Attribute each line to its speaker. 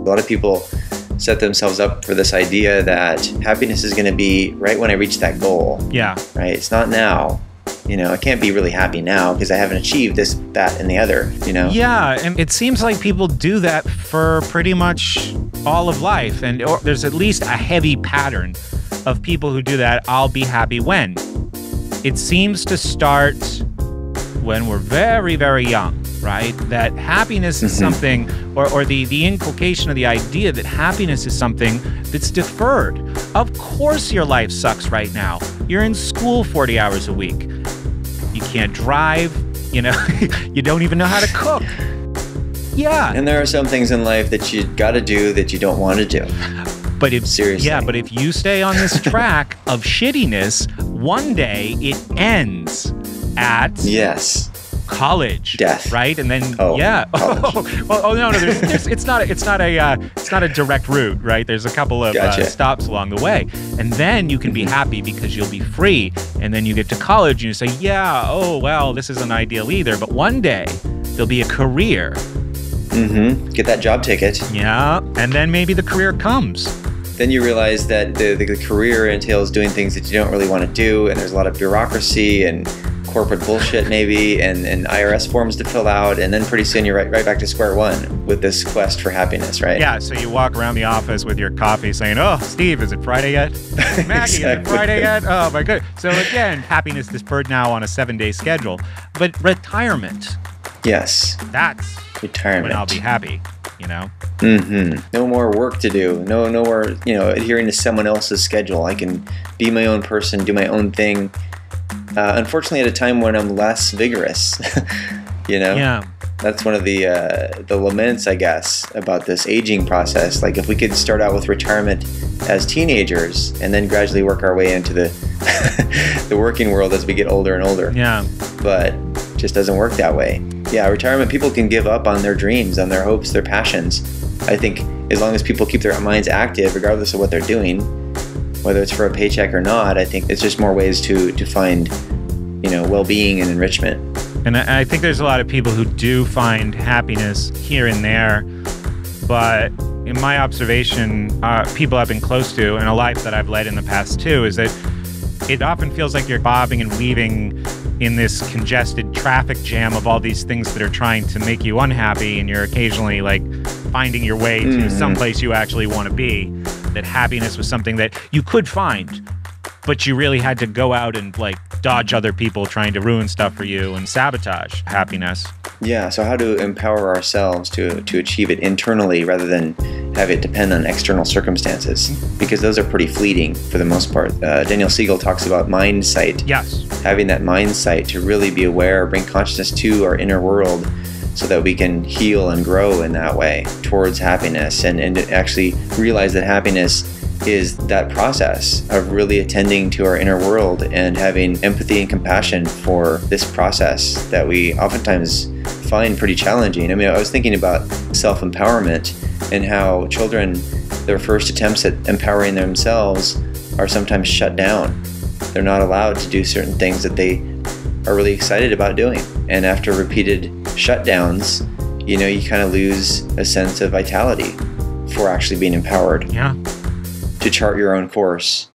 Speaker 1: lot of people set themselves up for this idea that happiness is going to be right when I reach that goal.
Speaker 2: Yeah.
Speaker 1: Right? It's not now. I can't be really happy now because I haven't achieved this, that, and the other,
Speaker 2: Yeah, and it seems like people do that for pretty much all of life. And there's at least a heavy pattern of people who do that. I'll be happy when. It seems to start when we're very, very young, right? That happiness is something, or the inculcation of the idea that happiness is something that's deferred. Of course your life sucks right now. You're in school 40 hours a week. You can't drive, you don't even know how to cook. Yeah.
Speaker 1: And there are some things in life that you got to do that you don't want to do.
Speaker 2: But if
Speaker 1: Seriously.
Speaker 2: Yeah, but if you stay on this track of shittiness, one day it ends at
Speaker 1: yes.
Speaker 2: college,
Speaker 1: death,
Speaker 2: right? And then
Speaker 1: college.
Speaker 2: No, it's not a direct route, right? There's a couple of stops along the way, and then you can be happy because you'll be free. And then you get to college and you say, this isn't ideal either, but one day there'll be a career.
Speaker 1: Get that job ticket.
Speaker 2: Yeah, and then maybe the career comes.
Speaker 1: Then you realize that the career entails doing things that you don't really want to do, and there's a lot of bureaucracy and corporate bullshit maybe, and IRS forms to fill out, and then pretty soon you're right back to square one with this quest for happiness, right?
Speaker 2: Yeah, so you walk around the office with your coffee saying, "Oh, Steve, is it Friday yet? Maggie, Is it Friday yet? Oh my God." So again, happiness deferred now on a 7-day schedule. But retirement.
Speaker 1: Yes.
Speaker 2: That's
Speaker 1: retirement.
Speaker 2: When I'll be happy,
Speaker 1: No more work to do. No more, adhering to someone else's schedule. I can be my own person, do my own thing. Unfortunately, at a time when I'm less vigorous,
Speaker 2: Yeah.
Speaker 1: That's one of the laments, I guess, about this aging process. Like if we could start out with retirement as teenagers and then gradually work our way into the the working world as we get older and older.
Speaker 2: Yeah.
Speaker 1: But it just doesn't work that way. Yeah, retirement, people can give up on their dreams, on their hopes, their passions. I think as long as people keep their minds active, regardless of what they're doing, whether it's for a paycheck or not, I think it's just more ways to find, well-being and enrichment.
Speaker 2: And I think there's a lot of people who do find happiness here and there, but in my observation, people I've been close to and a life that I've led in the past too, is that it often feels like you're bobbing and weaving in this congested traffic jam of all these things that are trying to make you unhappy, and you're occasionally like finding your way to someplace you actually want to be. That happiness was something that you could find, but you really had to go out and like dodge other people trying to ruin stuff for you and sabotage happiness.
Speaker 1: Yeah, so how to empower ourselves to achieve it internally rather than have it depend on external circumstances, because those are pretty fleeting for the most part. Daniel Siegel talks about mind sight.
Speaker 2: Yes.
Speaker 1: Having that mind sight to really be aware, bring consciousness to our inner world so that we can heal and grow in that way towards happiness, and actually realize that happiness is that process of really attending to our inner world and having empathy and compassion for this process that we oftentimes find pretty challenging. I mean, I was thinking about self-empowerment and how children, their first attempts at empowering themselves are sometimes shut down. They're not allowed to do certain things that they are really excited about doing. And after repeated shutdowns, you kind of lose a sense of vitality for actually being empowered.
Speaker 2: Yeah.
Speaker 1: To chart your own course.